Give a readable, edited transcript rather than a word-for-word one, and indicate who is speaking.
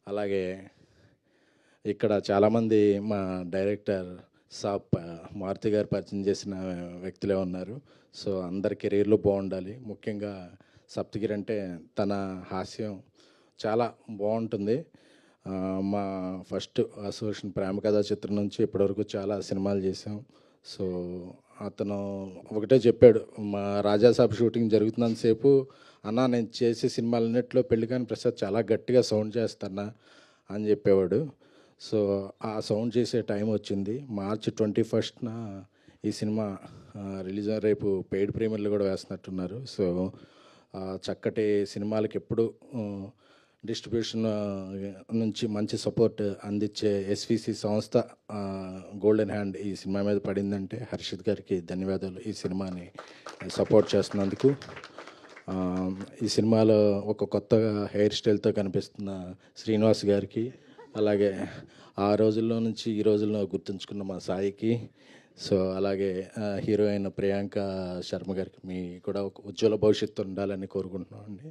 Speaker 1: అలాగే ఇక్కడ చాలామంది మా డైరెక్టర్ సాబ్ మారుతి గారు పరిచయం చేసిన వ్యక్తులే ఉన్నారు. సో అందరి కెరీర్లు బాగుండాలి. ముఖ్యంగా సప్తగిరి అంటే తన హాస్యం చాలా బాగుంటుంది. మా ఫస్ట్ అసోసియేషన్ ప్రేమ కథా చిత్రం నుంచి ఇప్పటివరకు చాలా సినిమాలు చేసాం. సో అతను ఒకటే చెప్పాడు, మా రాజాసాబ్ షూటింగ్ జరుగుతున్నంతసేపు, అన్న నేను చేసే సినిమాలన్నింటిలో పెళ్ళికాని ప్రసాద్ చాలా గట్టిగా సౌండ్ చేస్తానా అని చెప్పేవాడు. సో ఆ సౌండ్ చేసే టైం వచ్చింది. మార్చి 21న ఈ సినిమా రిలీజ్ రేపు పెయిడ్ ప్రీమియర్లు కూడా వేస్తున్నట్టున్నారు. సో చక్కటి సినిమాలకి ఎప్పుడు డిస్ట్రిబ్యూషన్ నుంచి మంచి సపోర్ట్ అందించే ఎస్విసి సంస్థ గోల్డెన్ హ్యాండ్ ఈ సినిమా మీద పడిందంటే హర్షిత్ గారికి ధన్యవాదాలు. ఈ సినిమాని సపోర్ట్ చేస్తున్నందుకు. ఈ సినిమాలో ఒక కొత్త హెయిర్ స్టైల్తో కనిపిస్తున్న శ్రీనివాస్ గారికి, అలాగే ఆ రోజుల్లో నుంచి ఈ రోజుల్లో గుర్తుంచుకున్న మా సాయికి, సో అలాగే హీరోయిన్ ప్రియాంక శర్మ గారికి, మీ కూడా ఒక ఉజ్వల భవిష్యత్తు ఉండాలని కోరుకుంటున్నాం అండి.